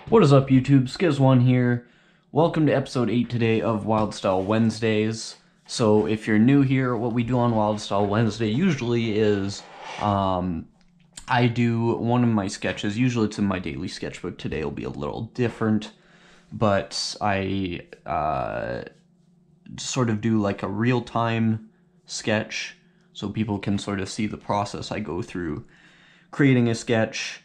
What is up, YouTube? Skiz1 here. Welcome to episode 8 today of Wildstyle Wednesdays. So if you're new here, what we do on Wildstyle Wednesday usually is I do one of my sketches. Usually it's in my daily sketchbook. Today will be a little different, but I sort of do like a real-time sketch so people can sort of see the process I go through creating a sketch.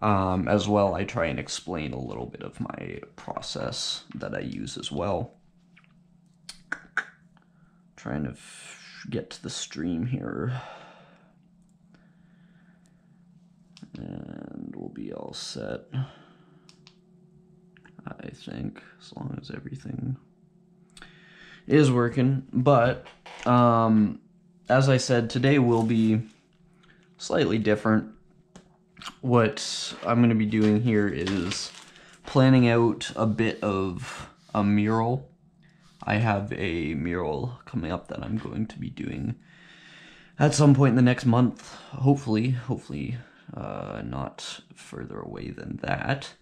As well, I try and explain a little bit of my process that I use as well. Trying to get to the stream here. And we'll be all set, I think, as long as everything is working. But, as I said, today will be slightly different. What I'm going to be doing here is planning out a bit of a mural. I have a mural coming up that I'm going to be doing at some point in the next month, hopefully not further away than that.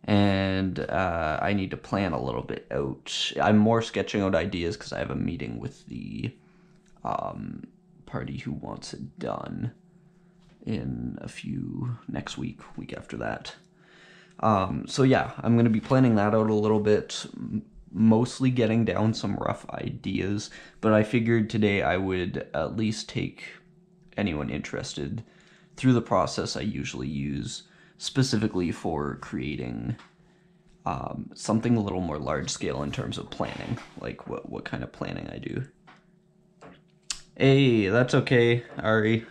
And I need to plan a little bit out. I'm more sketching out ideas because I have a meeting with the party who wants it done in next week after that. So yeah, I'm going to be planning that out a little bit, mostly getting down some rough ideas, but I figured today I would at least take anyone interested through the process I usually use, specifically for creating something a little more large scale in terms of planning, like what kind of planning I do. Hey, that's okay, Ari.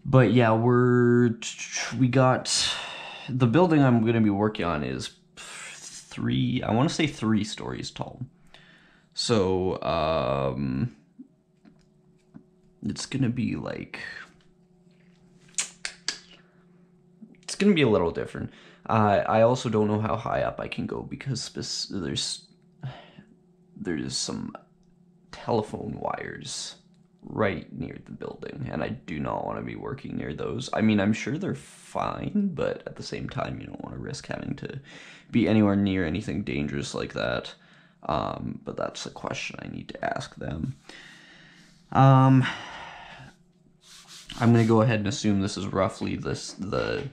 But yeah, we got the building I'm going to be working on is I want to say 3 stories tall. So, it's going to be like, it's going to be a little different. I also don't know how high up I can go because there's some telephone wires right near the building, and I do not want to be working near those. I mean, I'm sure they're fine, but at the same time, you don't want to risk having to be anywhere near anything dangerous like that. But that's a question I need to ask them. I'm going to go ahead and assume this is roughly the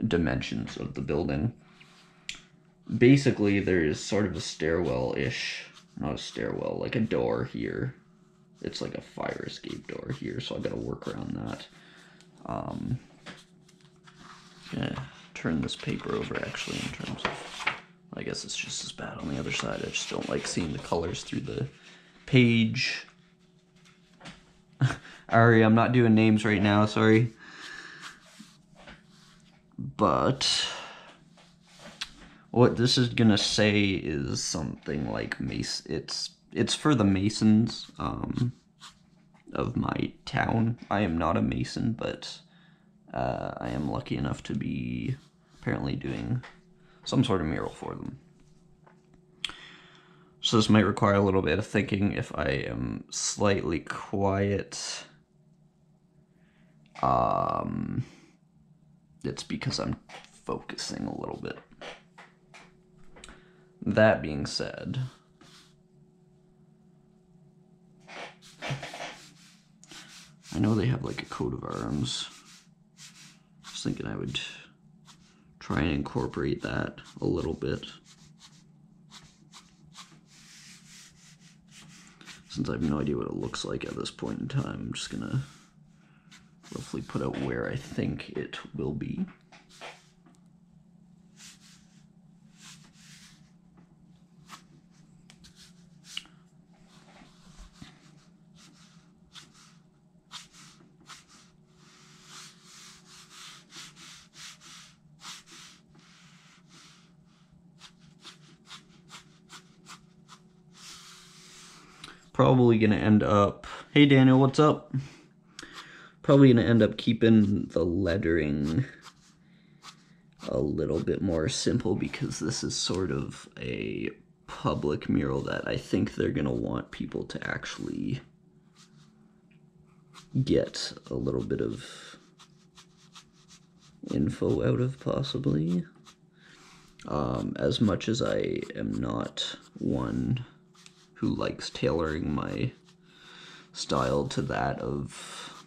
dimensions of the building. Basically, there's sort of a stairwell-ish, not a stairwell, like a door here. It's like a fire escape door here, so I gotta work around that. Gonna turn this paper over, actually, in terms of, I guess it's just as bad on the other side. I just don't like seeing the colors through the page. Ari, I'm not doing names right now, sorry. But what this is gonna say is something like it's for the masons of my town. I am not a mason, but I am lucky enough to be apparently doing some sort of mural for them. So this might require a little bit of thinking if I am slightly quiet. It's because I'm focusing a little bit. That being said, I know they have like a coat of arms. I was thinking I would try and incorporate that a little bit. Since I have no idea what it looks like at this point in time, I'm just gonna roughly put out where I think it will be. Probably gonna end up, hey Daniel, what's up? Probably gonna end up keeping the lettering a little bit more simple because this is sort of a public mural that I think they're gonna want people to actually get a little bit of info out of, possibly. As much as I am not one who likes tailoring my style to that of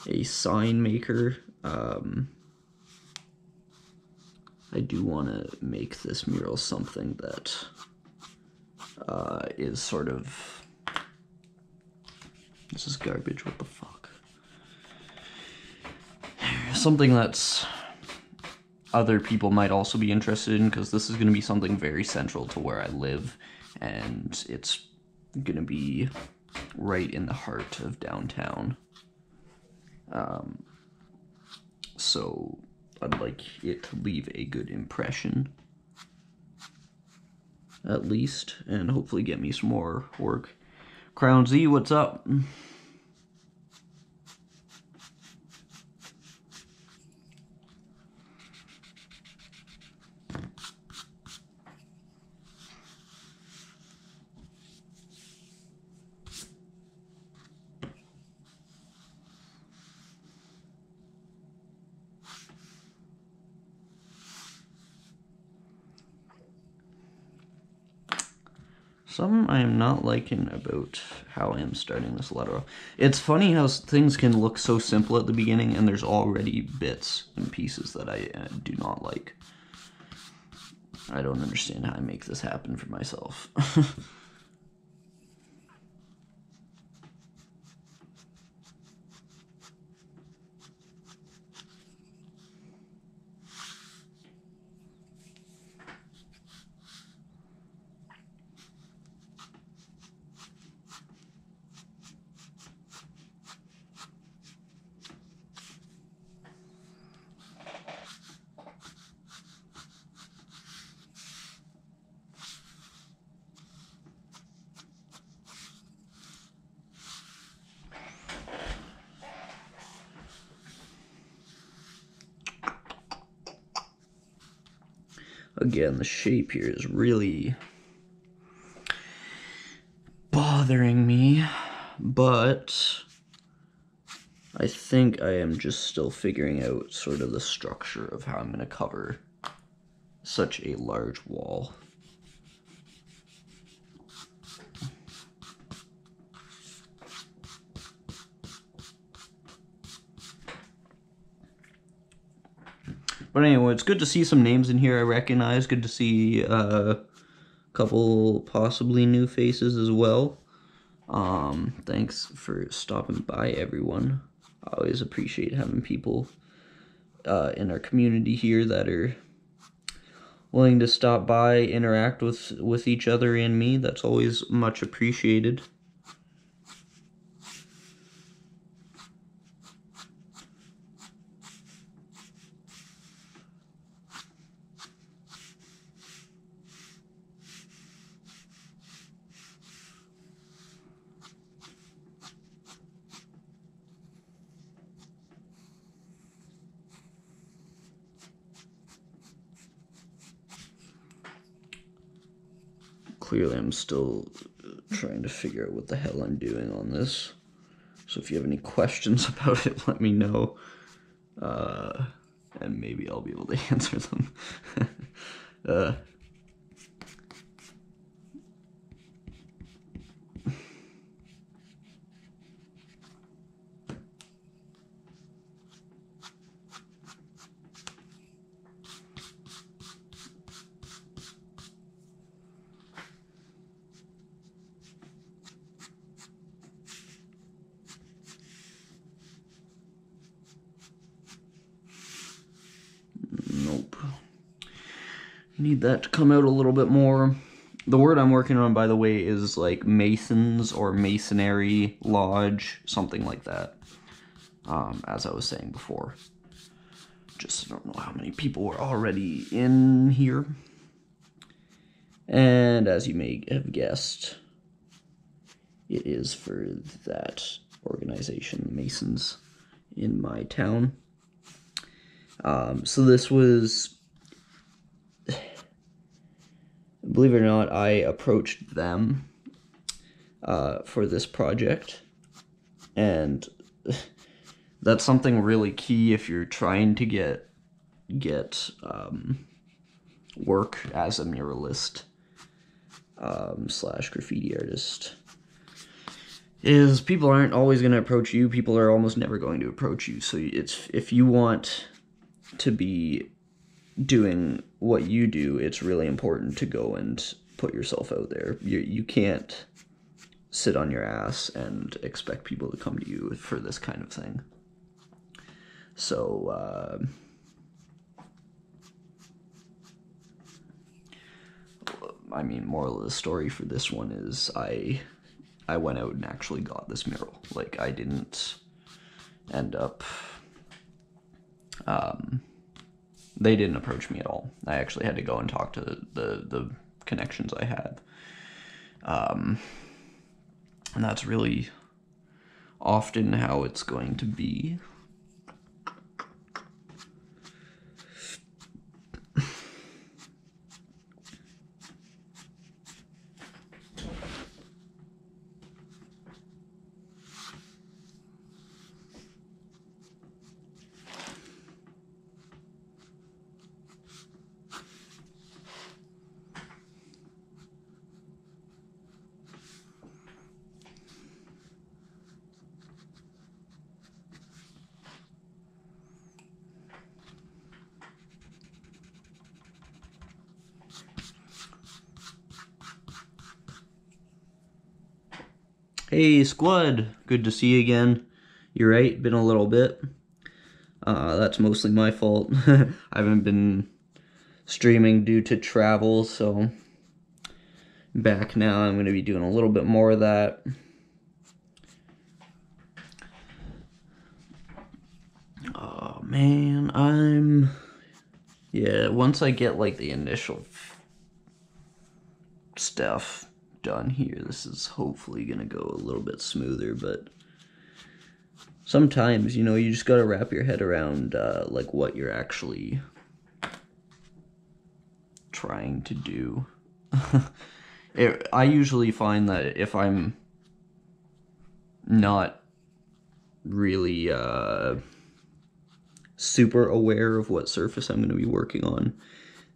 a sign maker, I do want to make this mural something that is sort of... This is garbage, what the fuck? Something that's other people might also be interested in, because this is going to be something very central to where I live, and it's going to be right in the heart of downtown. So I'd like it to leave a good impression, at least, and hopefully get me some more work. Crown Z, what's up? Something I am not liking about how I am starting this letter off. It's funny how things can look so simple at the beginning, and there's already bits and pieces that I do not like. I don't understand how I make this happen for myself. Again, the shape here is really bothering me, but I think I am just still figuring out sort of the structure of how I'm going to cover such a large wall. But anyway, it's good to see some names in here I recognize. Good to see a couple possibly new faces as well. Thanks for stopping by, everyone. I always appreciate having people in our community here that are willing to stop by, interact with each other and me. That's always much appreciated. Clearly, I'm still trying to figure out what the hell I'm doing on this. So if you have any questions about it, let me know. And maybe I'll be able to answer them. Nope. Need that to come out a little bit more. The word I'm working on, by the way, is like masons or masonry lodge, something like that. As I was saying before. Just don't know how many people were already in here. And as you may have guessed, it is for that organization, the Masons, in my town. So this was, believe it or not, I approached them for this project, and That's something really key if you're trying to get work as a muralist slash graffiti artist. Is people aren't always going to approach you. People are almost never going to approach you. So it's, if you want to be doing what you do, it's really important to go and put yourself out there. You can't sit on your ass and expect people to come to you for this kind of thing. So, I mean, moral of the story for this one is I went out and actually got this mural. Like, I didn't end up, they didn't approach me at all. I actually had to go and talk to the connections I had. And that's really often how it's going to be. Hey, squad. Good to see you again. You're right, been a little bit. That's mostly my fault. I haven't been streaming due to travel, so back now. I'm going to be doing a little bit more of that. Oh, man, yeah, once I get, like, the initial stuff done here, this is hopefully gonna go a little bit smoother, but sometimes, you know, you just gotta wrap your head around, like, what you're actually trying to do. I usually find that if I'm not really, super aware of what surface I'm gonna be working on,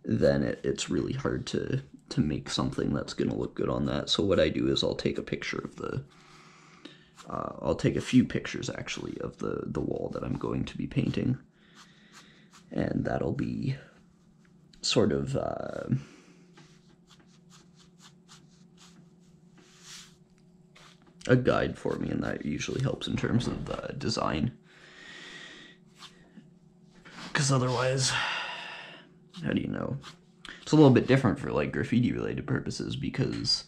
then it's really hard to make something that's going to look good on that. So what I do is I'll take a picture of the, I'll take a few pictures actually of the wall that I'm going to be painting. And that'll be sort of, a guide for me, and that usually helps in terms of design. Because otherwise, how do you know? It's a little bit different for, like, graffiti-related purposes because,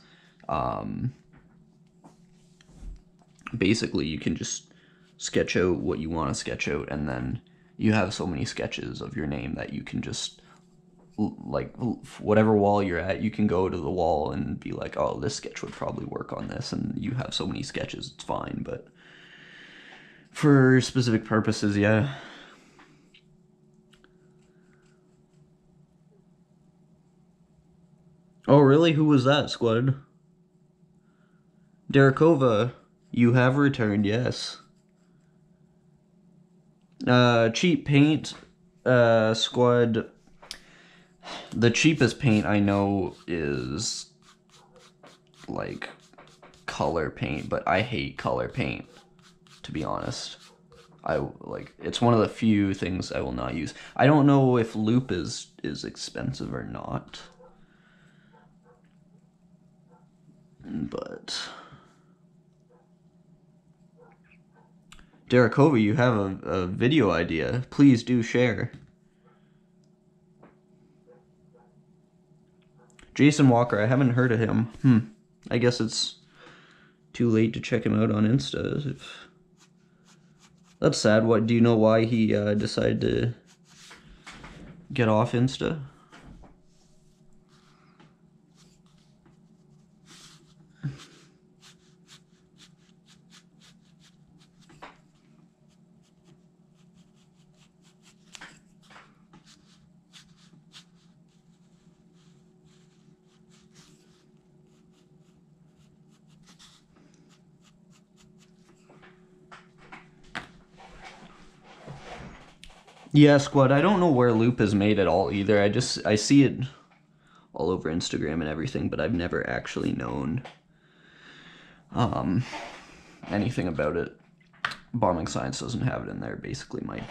basically you can just sketch out what you want to sketch out, and then you have so many sketches of your name that you can just, like, whatever wall you're at, you can go to the wall and be like, oh, this sketch would probably work on this, and you have so many sketches, it's fine, but for specific purposes, yeah. Oh, really? Who was that, squad? Derekova, you have returned, yes. Cheap paint, squad. The cheapest paint I know is, like, color paint, but I hate color paint, to be honest. It's one of the few things I will not use. I don't know if loop is expensive or not. But Derekova, you have a video idea. Please do share. Jason Walker, I haven't heard of him. I guess it's too late to check him out on Insta. That's sad. What do you know why he decided to get off Insta? Yeah, Squad, I don't know where loop is made at all either. I see it all over Instagram and everything, but I've never actually known anything about it. Bombing Science doesn't have it in there, basically my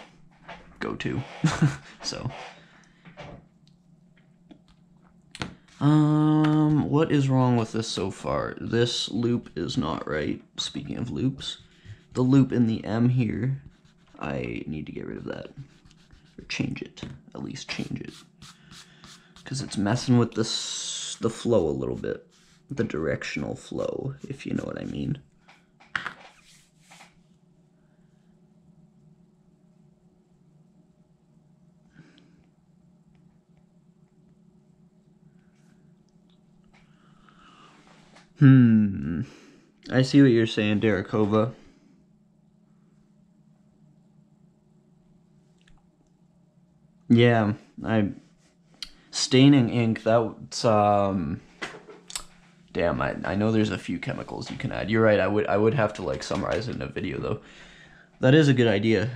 go-to. So what is wrong with this so far? This loop is not right. Speaking of loops, the loop in the M here, I need to get rid of that. Or change it. At least change it. Because it's messing with the flow a little bit. The directional flow, if you know what I mean. I see what you're saying, Derekova. Yeah, staining ink, that's damn, I know there's a few chemicals you can add. You're right, I would have to like summarize it in a video though. That is a good idea.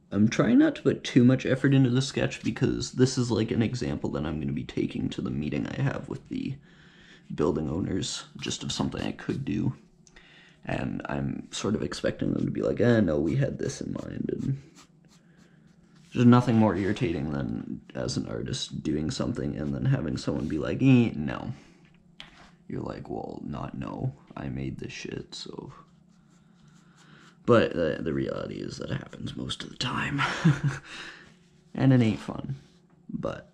I'm trying not to put too much effort into the sketch because this is like an example that I'm going to be taking to the meeting I have with the building owners, just of something I could do. And I'm sort of expecting them to be like, no, we had this in mind. And there's nothing more irritating than, as an artist, doing something and then having someone be like, no. You're like, well, not no. I made this shit, so... But the reality is that it happens most of the time. And it ain't fun. But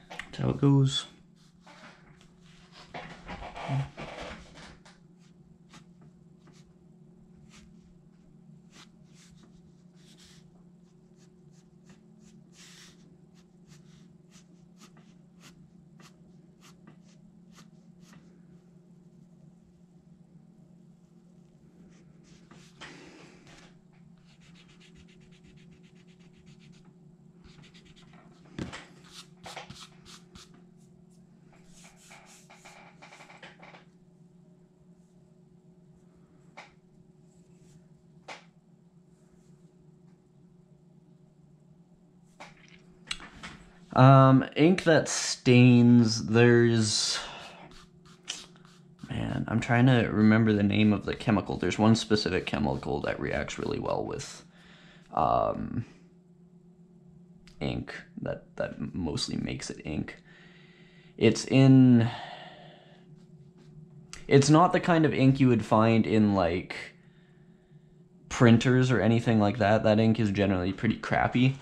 that's how it goes. Ink that stains, there's... Man, I'm trying to remember the name of the chemical. There's one specific chemical that reacts really well with ink, that mostly makes it ink. It's not the kind of ink you would find in, like, printers or anything like that. That ink is generally pretty crappy.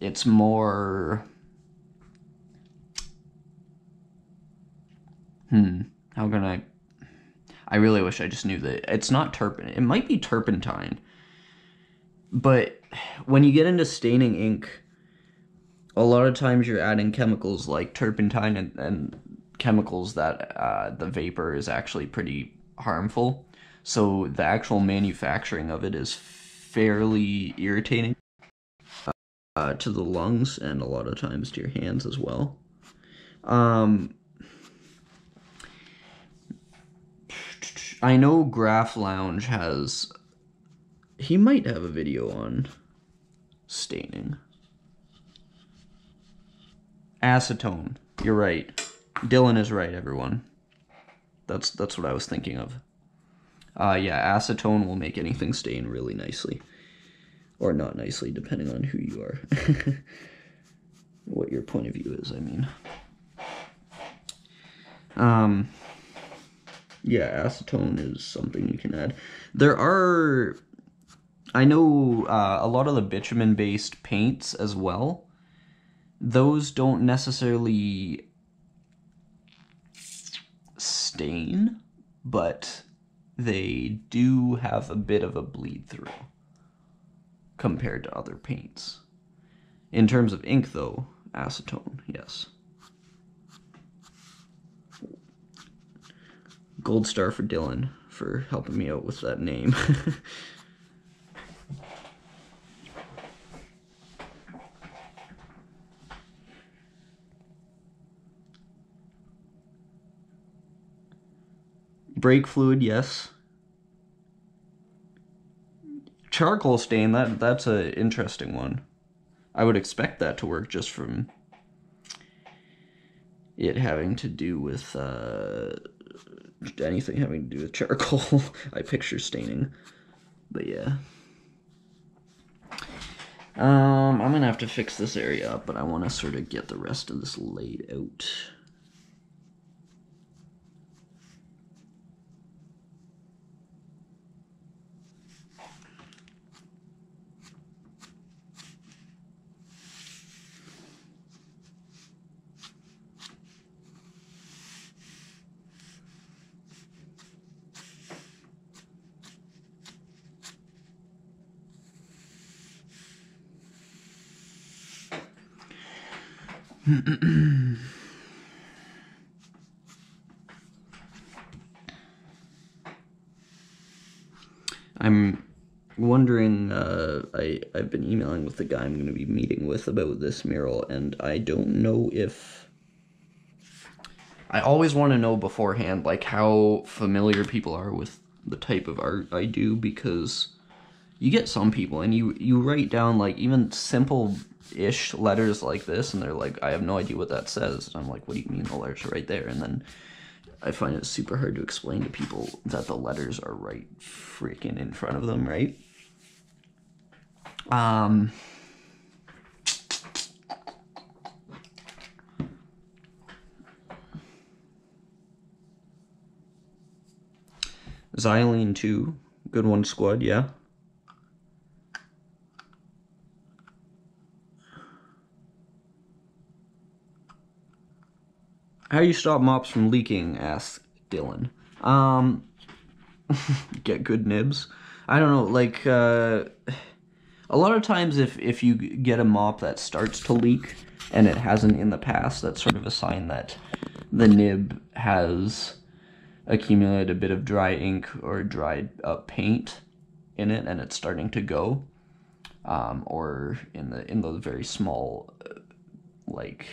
It's more... How can I really wish I just knew that. It's not turpentine. It might be turpentine. But when you get into staining ink, a lot of times you're adding chemicals like turpentine and chemicals that the vapor is actually pretty harmful. So the actual manufacturing of it is fairly irritating to the lungs and a lot of times to your hands as well. I know Graph Lounge has... He might have a video on staining. Acetone. You're right. Dylan is right, everyone. That's what I was thinking of. Yeah, acetone will make anything stain really nicely. Or not nicely, depending on who you are. What your point of view is, I mean. Yeah, acetone is something you can add. There are... I know a lot of the bitumen-based paints as well. Those don't necessarily stain, but they do have a bit of a bleed through compared to other paints. In terms of ink, though, acetone, yes. Gold star for Dylan for helping me out with that name. Brake fluid, yes. Charcoal stain, that's an interesting one. I would expect that to work just from it having to do with anything having to do with charcoal. I picture staining, but yeah. I'm gonna have to fix this area up, but I want to sort of get the rest of this laid out. I'm wondering, I've been emailing with the guy I'm going to be meeting with about this mural, and I don't know if... I always want to know beforehand, like, how familiar people are with the type of art I do, because you get some people, and you write down, like, even simple-ish letters like this, and they're like, I have no idea what that says. And I'm like, what do you mean the letters are right there? And then I find it super hard to explain to people that the letters are right freaking in front of them, right? Xylene 2, good one, squad, yeah. How do you stop mops from leaking? Asked Dylan. Get good nibs. I don't know, like, a lot of times if you get a mop that starts to leak, and it hasn't in the past, that's sort of a sign that the nib has accumulated a bit of dry ink or dried up paint in it, and it's starting to go. Or in the very small, like,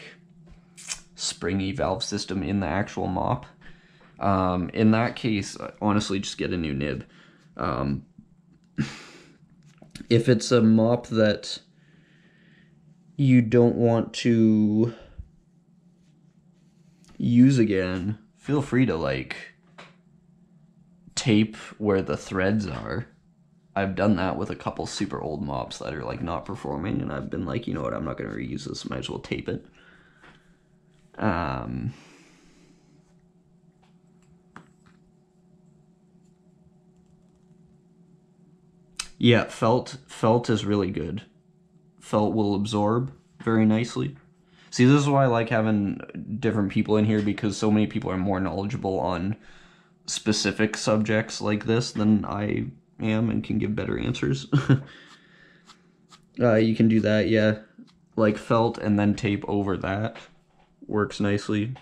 springy valve system in the actual mop. In that case, honestly, just get a new nib. If it's a mop that you don't want to use again, feel free to, like, tape where the threads are. I've done that with a couple super old mops that are, like, not performing, and I've been like, you know what, I'm not going to reuse this, might as well tape it. Yeah, felt is really good. Felt will absorb very nicely. See, this is why I like having different people in here, because so many people are more knowledgeable on specific subjects like this than I am and can give better answers. You can do that, yeah. Like felt and then tape over that. Works nicely.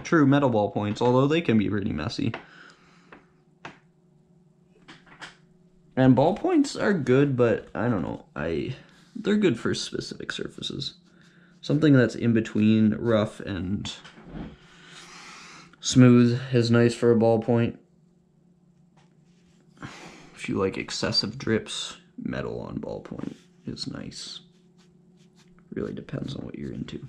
True, metal ballpoints, although they can be pretty messy. And ballpoints are good, but I don't know. They're good for specific surfaces. Something that's in between rough and smooth is nice for a ballpoint. If you like excessive drips, metal on ballpoint is nice. Really depends on what you're into.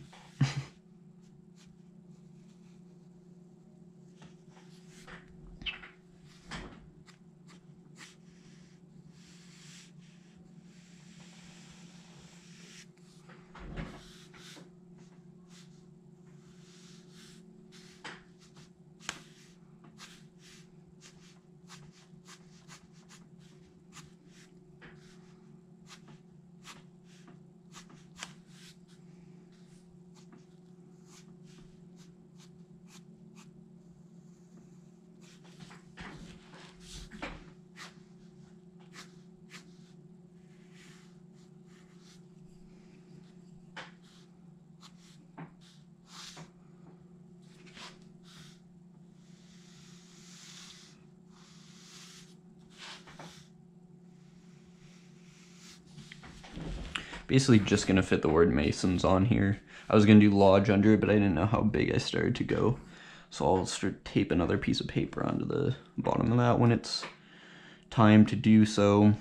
basically just gonna fit the word Masons on here. I was gonna do Lodge under it, but I didn't know how big I started to go. So I'll start tape another piece of paper onto the bottom of that when it's time to do so.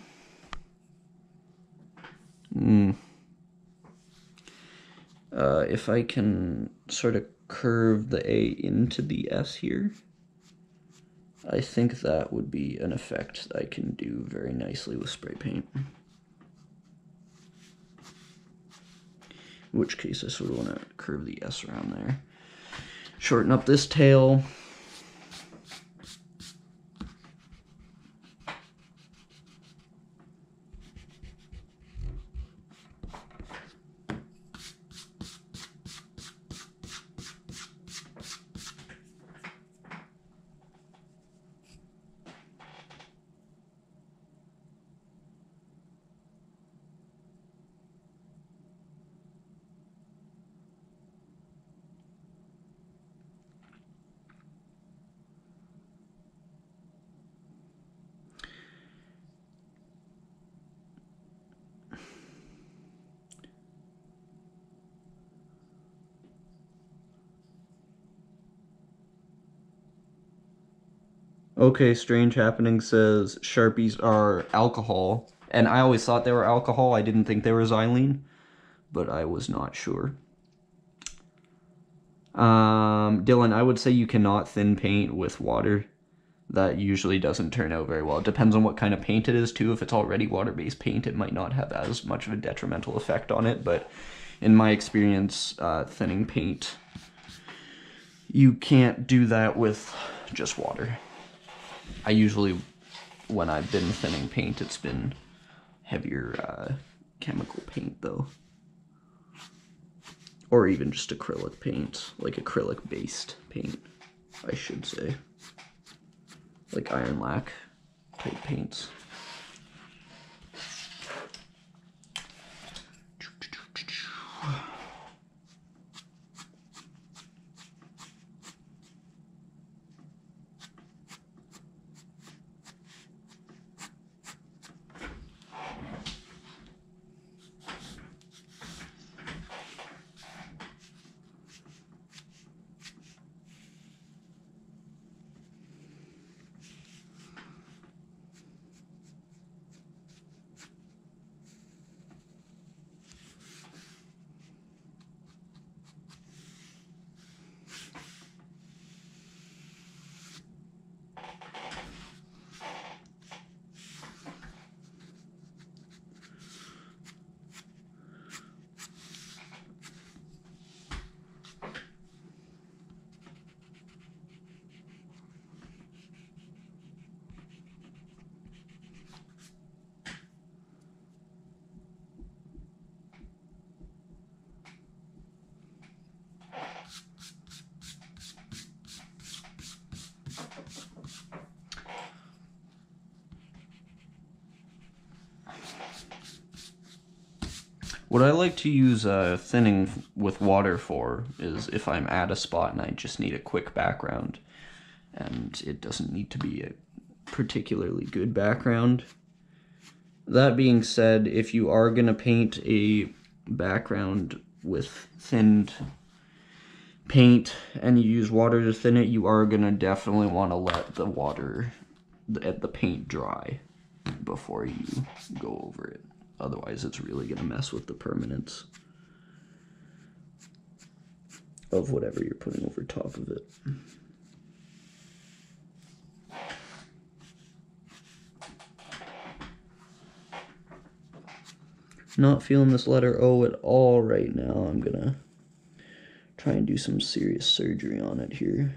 If I can sort of curve the A into the S here, I think that would be an effect that I can do very nicely with spray paint. In which case I sort of want to curve the S around there. Shorten up this tail. Okay, Strange Happening says Sharpies are alcohol, and I always thought they were alcohol. I didn't think they were xylene, but I was not sure. Dylan, I would say you cannot thin paint with water. That usually doesn't turn out very well. It depends on what kind of paint it is, too. If it's already water-based paint, it might not have as much of a detrimental effect on it, but in my experience, thinning paint, you can't do that with just water. I usually, when I've been thinning paint, it's been heavier chemical paint, though. Or even just acrylic paint, like acrylic-based paint, I should say. Like iron lac type paints. What I like to use thinning with water for is if I'm at a spot and I just need a quick background, and it doesn't need to be a particularly good background. That being said, if you are going to paint a background with thinned paint and you use water to thin it, you are going to definitely want to let the water, the paint dry before you go over it. Otherwise, it's really going to mess with the permanence of whatever you're putting over top of it. Not feeling this letter O at all right now. I'm going to try and do some serious surgery on it here.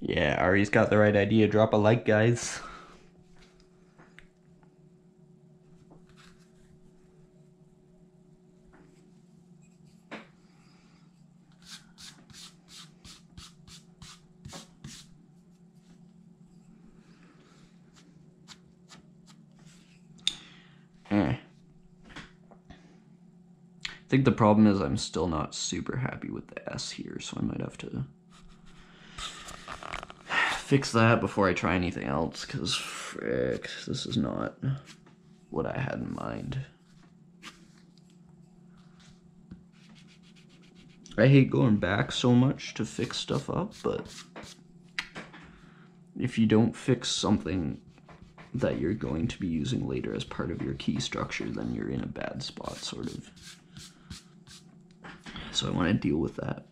Yeah, Ari's got the right idea. Drop a like, guys. I think the problem is I'm still not super happy with the S here, so I might have to fix that before I try anything else, because frick, this is not what I had in mind. I hate going back so much to fix stuff up, but if you don't fix something that you're going to be using later as part of your key structure, then you're in a bad spot, sort of. So I want to deal with that.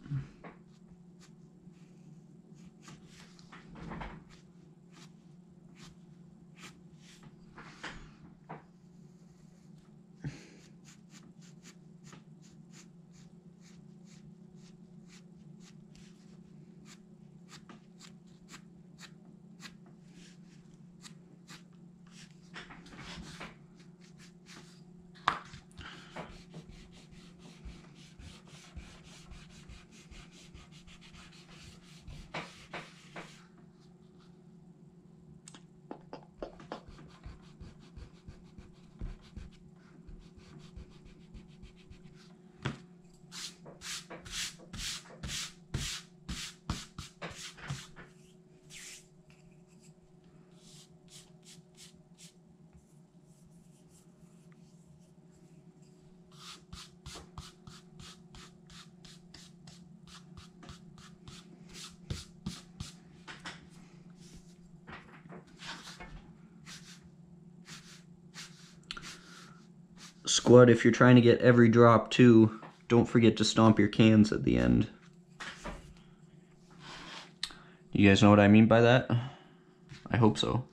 Squad, if you're trying to get every drop too, don't forget to stomp your cans at the end. You guys know what I mean by that? I hope so.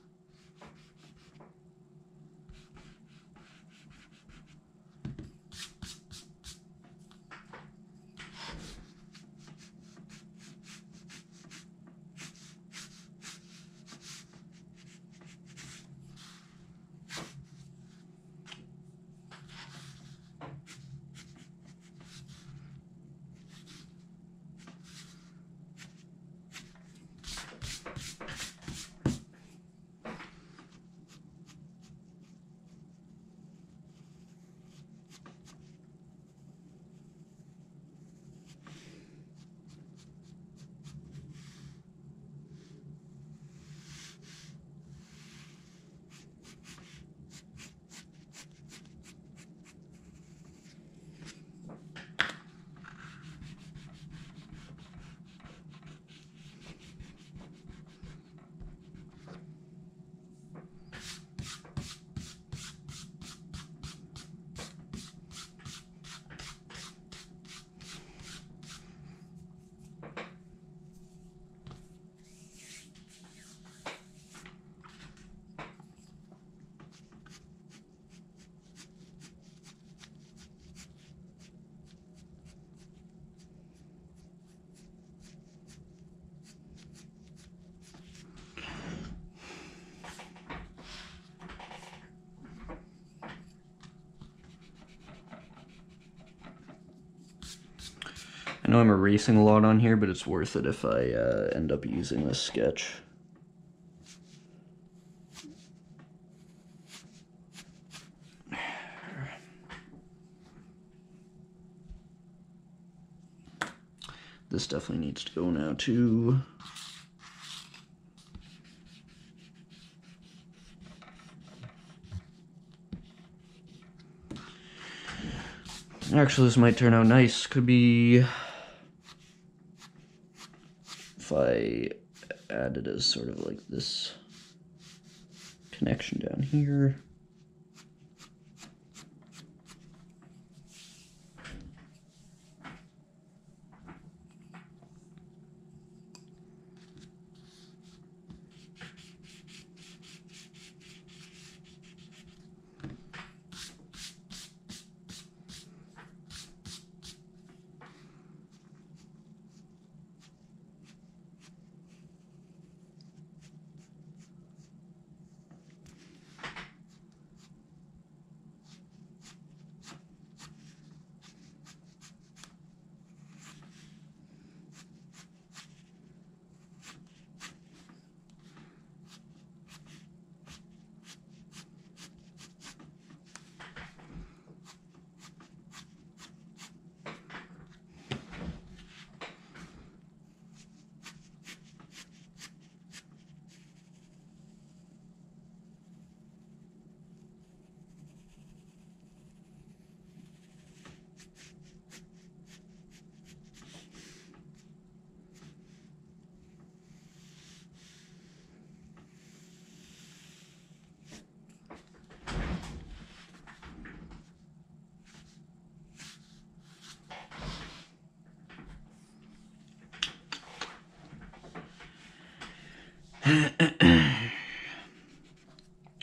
I know I'm erasing a lot on here, but it's worth it if I end up using this sketch. This definitely needs to go now too. Actually, this might turn out nice. Could be if I added as sort of like this connection down here.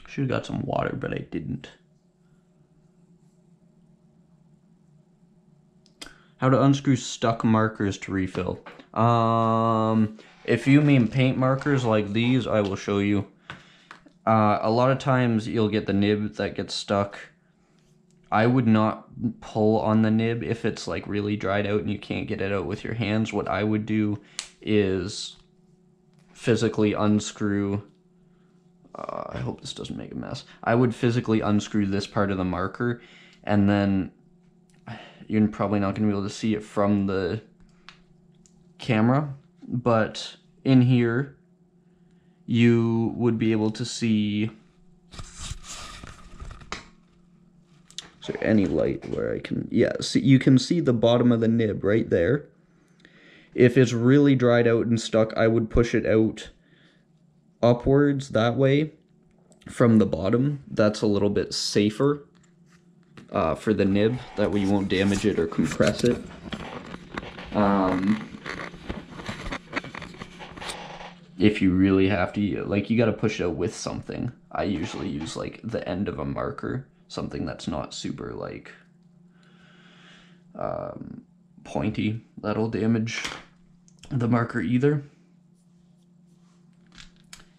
Should have got some water, but I didn't. How to unscrew stuck markers to refill. If you mean paint markers like these, I will show you. A lot of times you'll get the nib that gets stuck. I would not pull on the nib if it's like really dried out and you can't get it out with your hands. What I would do is physically unscrew. I hope this doesn't make a mess. I would physically unscrew this part of the marker, and then you're probably not going to be able to see it from the camera, but in here you would be able to see. Is there any light where I can, yeah, see, you can see the bottom of the nib right there. If it's really dried out and stuck, I would push it out upwards that way from the bottom. That's a little bit safer for the nib. That way you won't damage it or compress it. If you really have to, like, you got to push it out with something. I usually use like the end of a marker, something that's not super like pointy. That'll damage the marker either.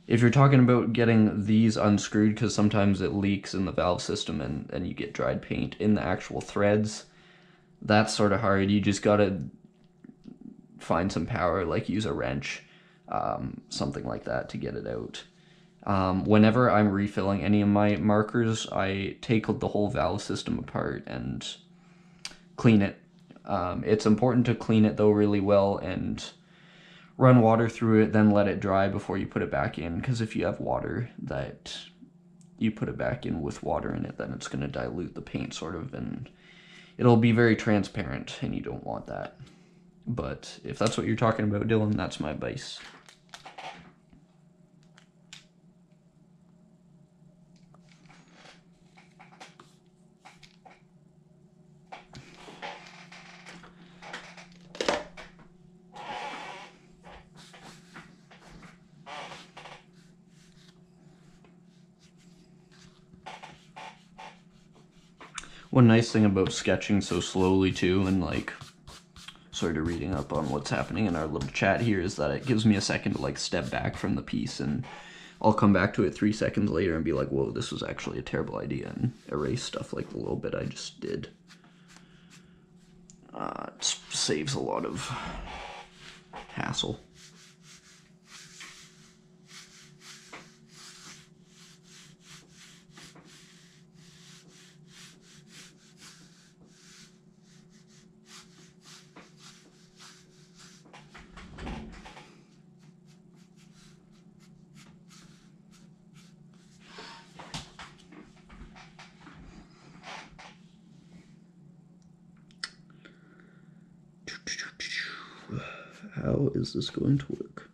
If you're talking about getting these unscrewed, because sometimes it leaks in the valve system and you get dried paint in the actual threads, that's sort of hard. You just gotta find some power, like use a wrench, something like that to get it out. Whenever I'm refilling any of my markers, I take the whole valve system apart and clean it. It's important to clean it though really well and run water through it, then let it dry before you put it back in, because if you have water that you put it back in with water in it, then it's going to dilute the paint sort of, and it'll be very transparent, and you don't want that. But if that's what you're talking about, Dylan, that's my advice. One nice thing about sketching so slowly too, and like sort of reading up on what's happening in our little chat here, is that it gives me a second to like step back from the piece, and I'll come back to it 3 seconds later and be like, whoa, this was actually a terrible idea, and erase stuff like the little bit I just did. It saves a lot of hassle. How is this going to work?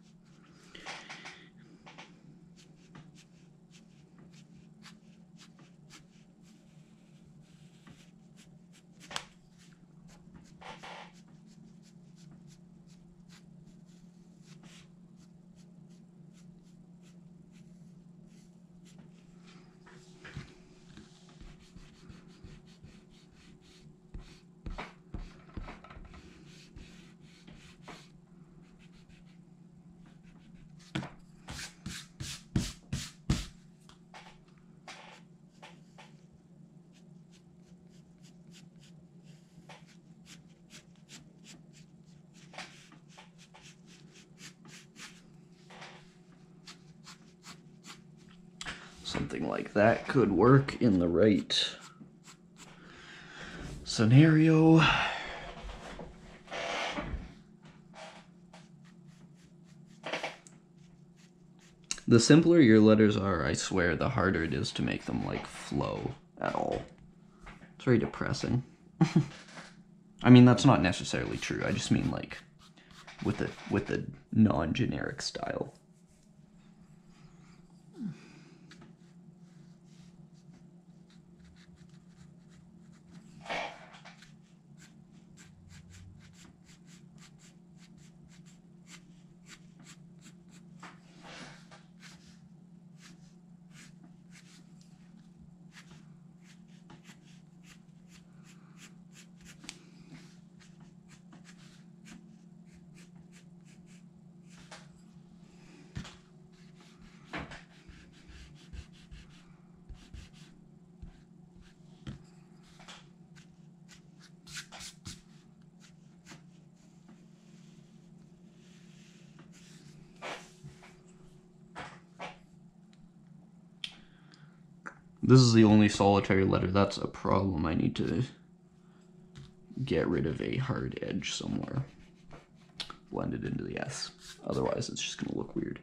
Something like that could work in the right scenario. The simpler your letters are, I swear, the harder it is to make them like flow at all. It's very depressing. I mean, that's not necessarily true. I just mean like with the non-generic style. This is the only solitary letter. That's a problem. I need to get rid of a hard edge somewhere. Blend it into the S. Otherwise, it's just going to look weird.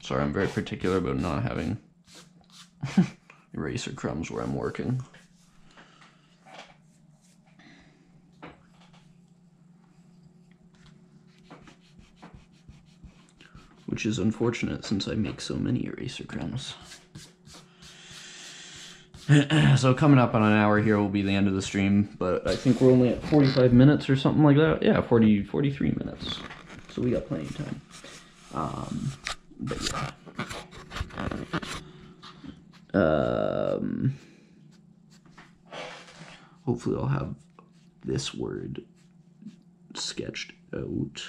Sorry, I'm very particular about not having eraser crumbs where I'm working. Which is unfortunate since I make so many eraser crumbs. So coming up on an hour here will be the end of the stream, but I think we're only at 45 minutes or something like that. Yeah, 43 minutes. So we got plenty of time. But yeah. Hopefully I'll have this word sketched out.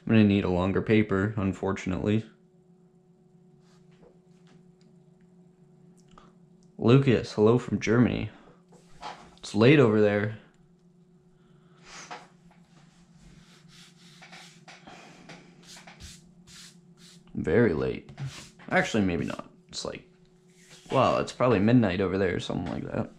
I'm gonna need a longer paper, unfortunately. Lucas, hello from Germany. It's late over there. Very late. Actually, maybe not. It's like, well, it's probably midnight over there or something like that.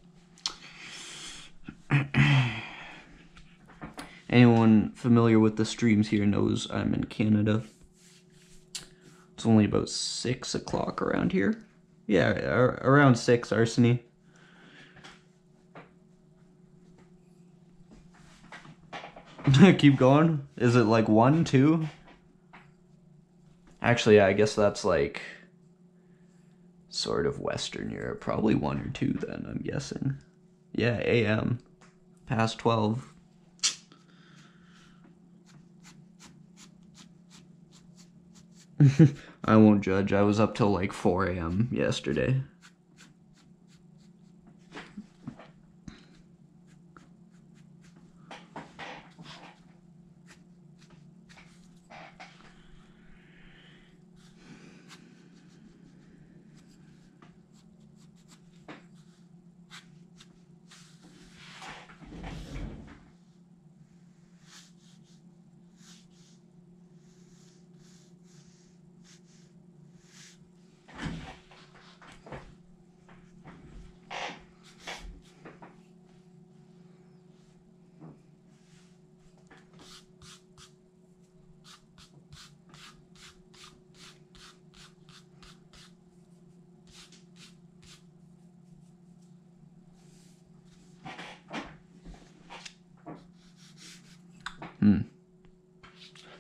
Anyone familiar with the streams here knows I'm in Canada. It's only about 6 o'clock around here. Yeah, around 6, Arseny. Keep going. Is it like 1, 2? Actually, yeah, I guess that's like sort of Western Europe. Probably 1 or 2 then, I'm guessing. Yeah, AM. Past 12. I won't judge. I was up till like 4 AM yesterday.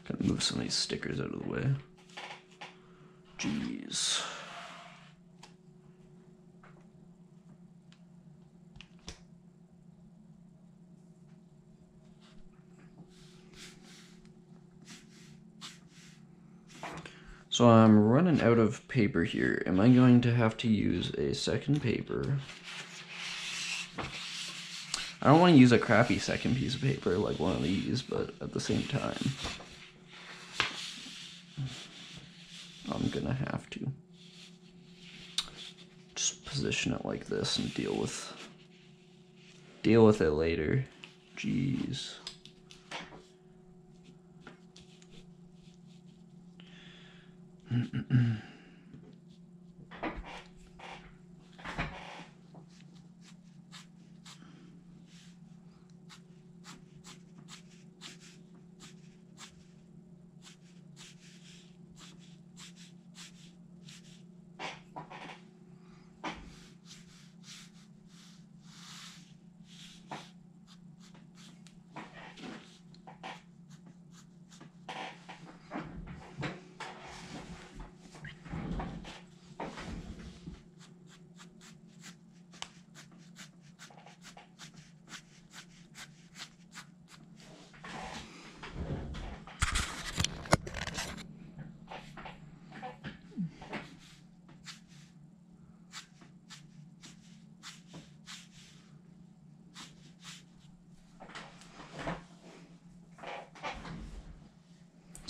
Gotta move some of these stickers out of the way. Jeez. So I'm running out of paper here. Am I going to have to use a second paper? I don't want to use a crappy second piece of paper like one of these, but at the same time, I'm gonna have to just position it like this and deal with it later. Jeez.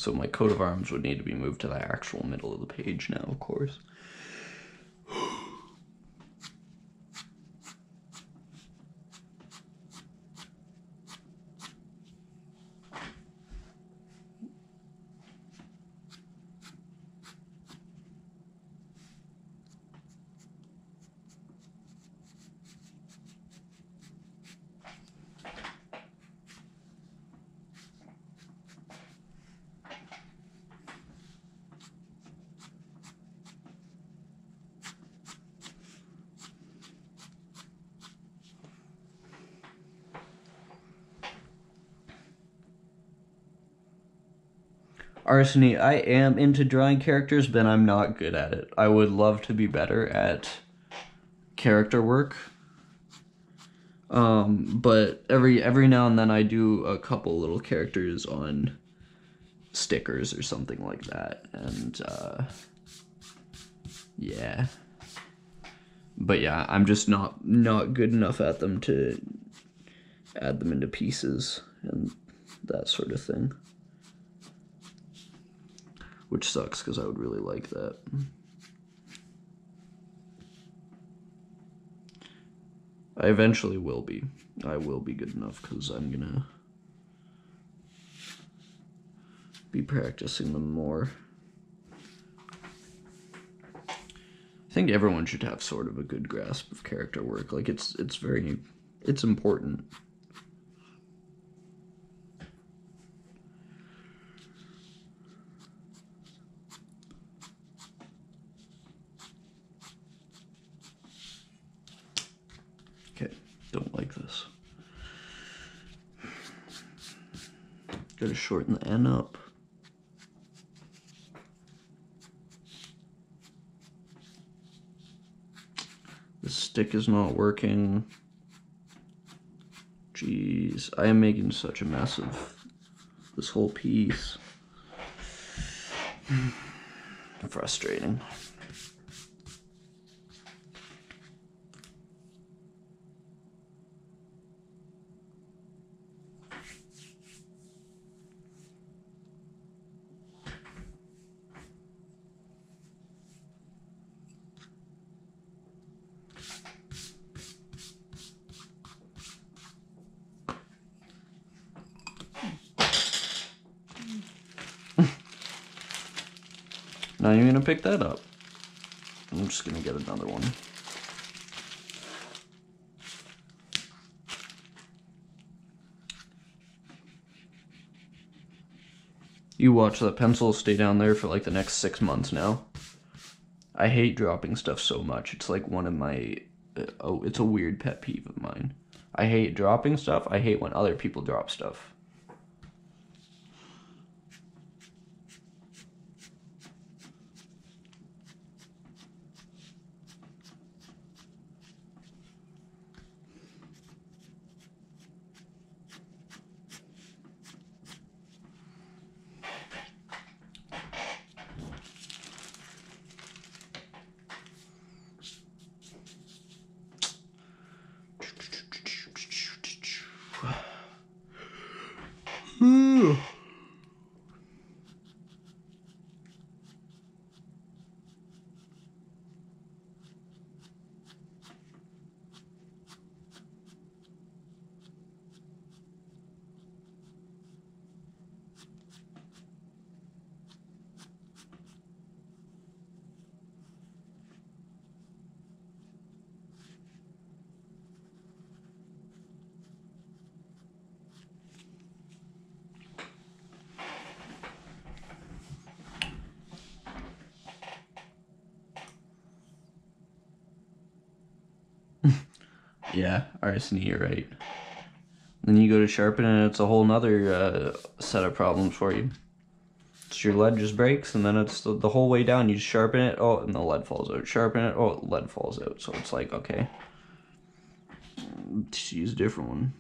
So my coat of arms would need to be moved to the actual middle of the page now, of course. Arseny, I am into drawing characters, but I'm not good at it. I would love to be better at character work. But every now and then I do a couple little characters on stickers or something like that, and yeah. But yeah, I'm just not good enough at them to add them into pieces and that sort of thing. Which sucks, because I would really like that. I eventually will be. I will be good enough, because I'm gonna be practicing them more. I think everyone should have sort of a good grasp of character work. Like, it's important. Okay, don't like this. Gotta shorten the N up. The stick is not working. Jeez, I am making such a mess of this whole piece. Frustrating. Not even gonna pick that up. I'm just gonna get another one. You watch that pencil stay down there for like the next 6 months now. I hate dropping stuff so much. It's like one of my, it's a weird pet peeve of mine. I hate dropping stuff. I hate when other people drop stuff. Yeah, arsony, you're right. Then you go to sharpen and it's a whole nother set of problems for you. So your lead just breaks, and then it's the whole way down. You just sharpen it, oh, and the lead falls out. Sharpen it, oh, lead falls out. So it's like, okay, just use a different one.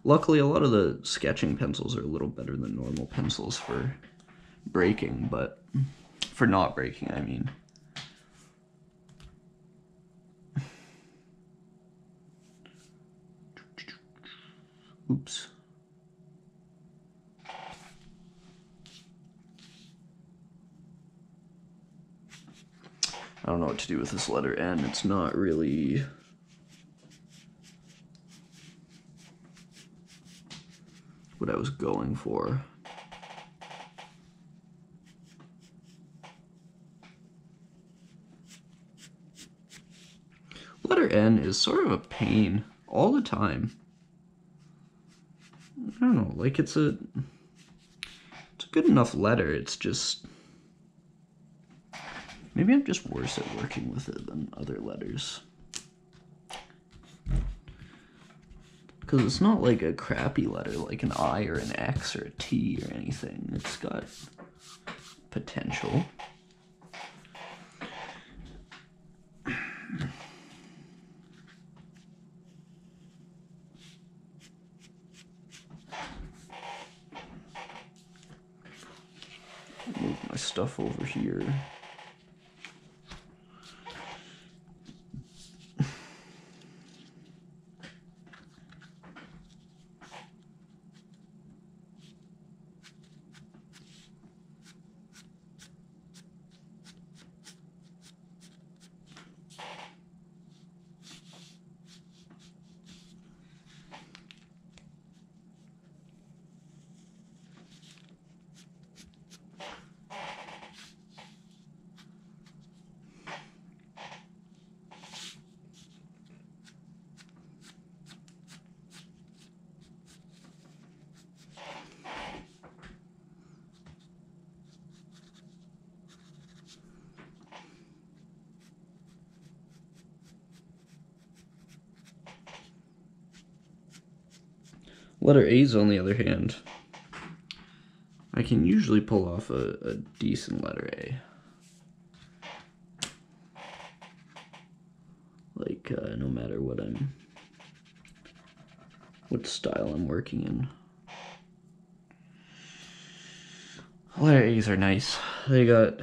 Luckily, a lot of the sketching pencils are a little better than normal pencils for breaking, but for not breaking, I mean. Oops. I don't know what to do with this letter N. It's not really... what I was going for. Letter N is sort of a pain all the time. I don't know, like it's a good enough letter, it's just... maybe I'm just worse at working with it than other letters. Because it's not like a crappy letter like an I or an X or a T or anything. It's got potential. Move my stuff over here. Letter A's, on the other hand, I can usually pull off a decent letter A. Like, no matter what style I'm working in. Letter A's are nice. They got...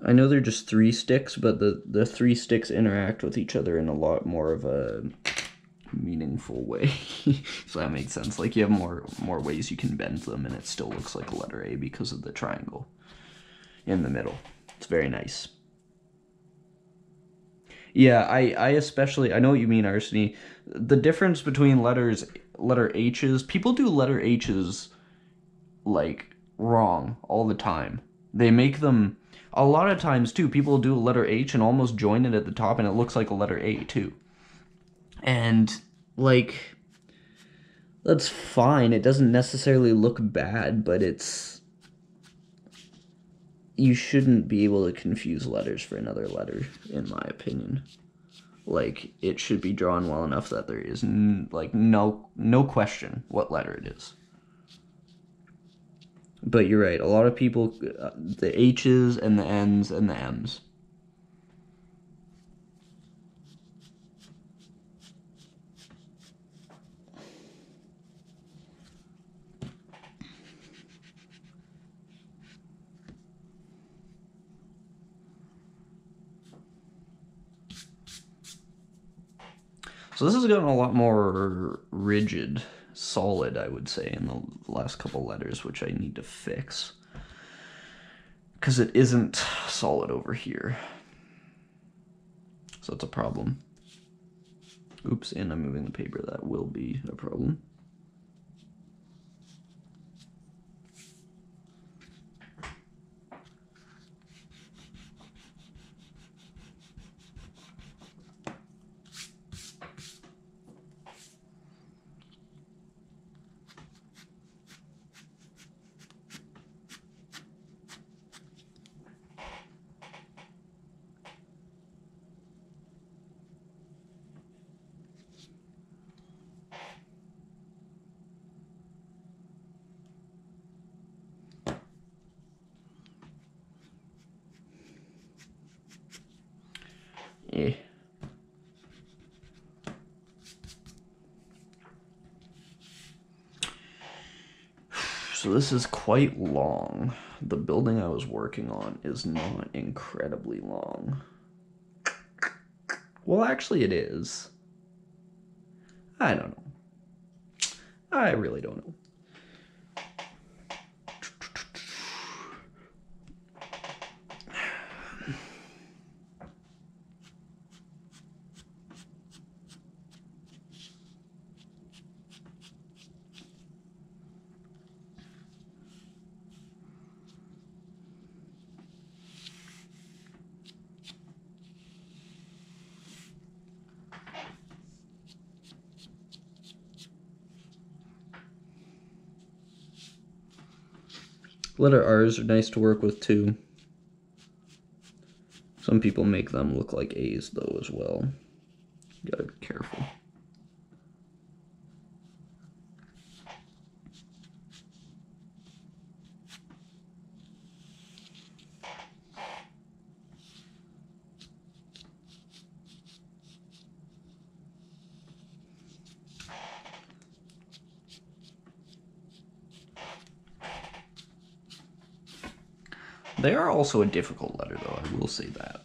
I know they're just 3 sticks, but the 3 sticks interact with each other in a lot more of a meaningful way. So that makes sense. Like, you have more ways you can bend them, and it still looks like a letter A because of the triangle in the middle. It's very nice. Yeah, I especially, I know what you mean, Arseny. The difference between letter H's, people do letter H's, like, wrong all the time. They make them, a lot of times, too, people do a letter H and almost join it at the top, and it looks like a letter A, too. And, like, that's fine. It doesn't necessarily look bad, but it's... you shouldn't be able to confuse letters for another letter, in my opinion. Like, it should be drawn well enough that there is, no question what letter it is. But you're right, a lot of people, the H's and the N's and the M's. So this has gotten a lot more rigid, solid, I would say, in the last couple letters, which I need to fix. Because it isn't solid over here. So that's a problem. Oops, and I'm moving the paper. That will be a problem. Eh. So this is quite long. The building I was working on is not incredibly long. Well, actually it is. I don't know. I really don't know. Letter R's are nice to work with too. Some people make them look like A's though as well. You gotta be careful. They are also a difficult letter, though, I will say that.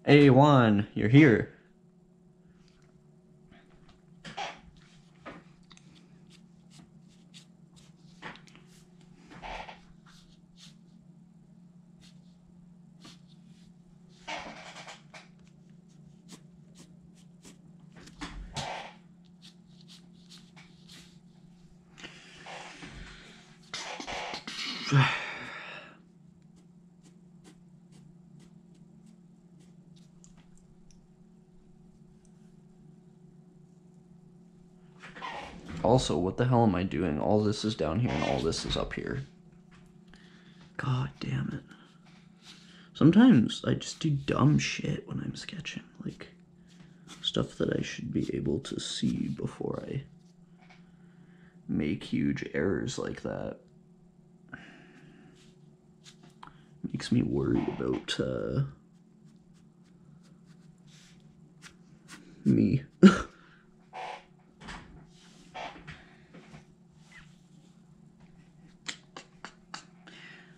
A1, you're here. Also, what the hell am I doing? All this is down here and all this is up here. God damn it. Sometimes I just do dumb shit when I'm sketching. Like, stuff that I should be able to see before I make huge errors like that. Makes me worry about, me.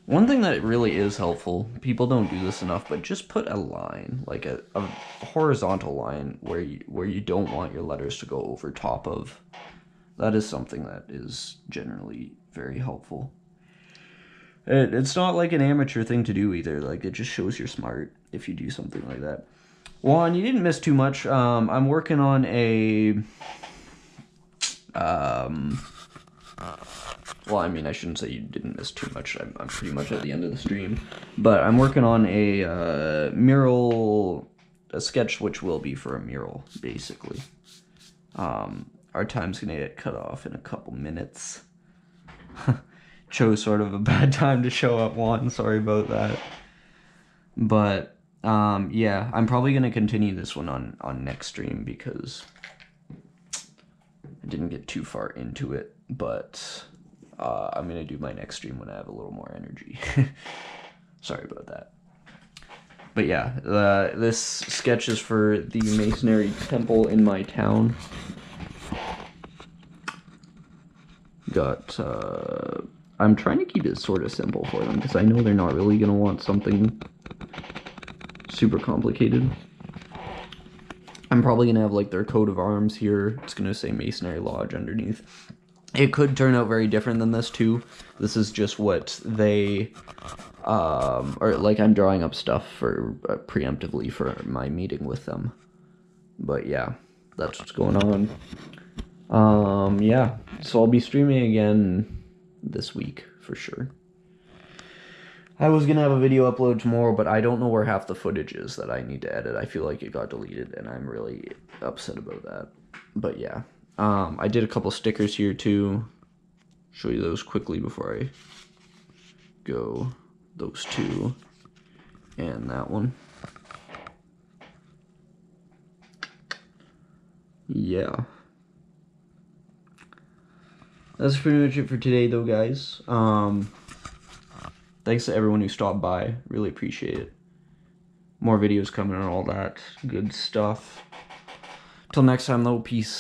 One thing that really is helpful, people don't do this enough, but just put a line, like a horizontal line where you don't want your letters to go over top of. That is something that is generally very helpful. It's not like an amateur thing to do either, like it just shows you're smart if you do something like that. Juan, you didn't miss too much. I'm working on a... well, I mean, I shouldn't say you didn't miss too much. I'm pretty much at the end of the stream. But I'm working on a mural, a sketch which will be for a mural, basically. Our time's gonna get cut off in a couple minutes. Chose sort of a bad time to show up, Juan. Sorry about that. But, yeah, I'm probably gonna continue this one on next stream because I didn't get too far into it, but... I'm gonna do my next stream when I have a little more energy. Sorry about that. But yeah, this sketch is for the masonry temple in my town. Got, I'm trying to keep it sort of simple for them, because I know they're not really gonna want something super complicated. I'm probably gonna have, like, their coat of arms here. It's gonna say Masonry Lodge underneath. It could turn out very different than this, too. This is just what they, or, like, I'm drawing up stuff for, preemptively for my meeting with them. But, yeah, that's what's going on. Yeah, so I'll be streaming again this week, for sure. I was gonna have a video upload tomorrow, but I don't know where half the footage is that I need to edit. I feel like it got deleted, and I'm really upset about that. But, yeah. I did a couple stickers here too. Show you those quickly before I go. Those two and that one. Yeah. That's pretty much it for today though, guys. Thanks to everyone who stopped by. Really appreciate it. More videos coming and all that good stuff. Till next time though, peace.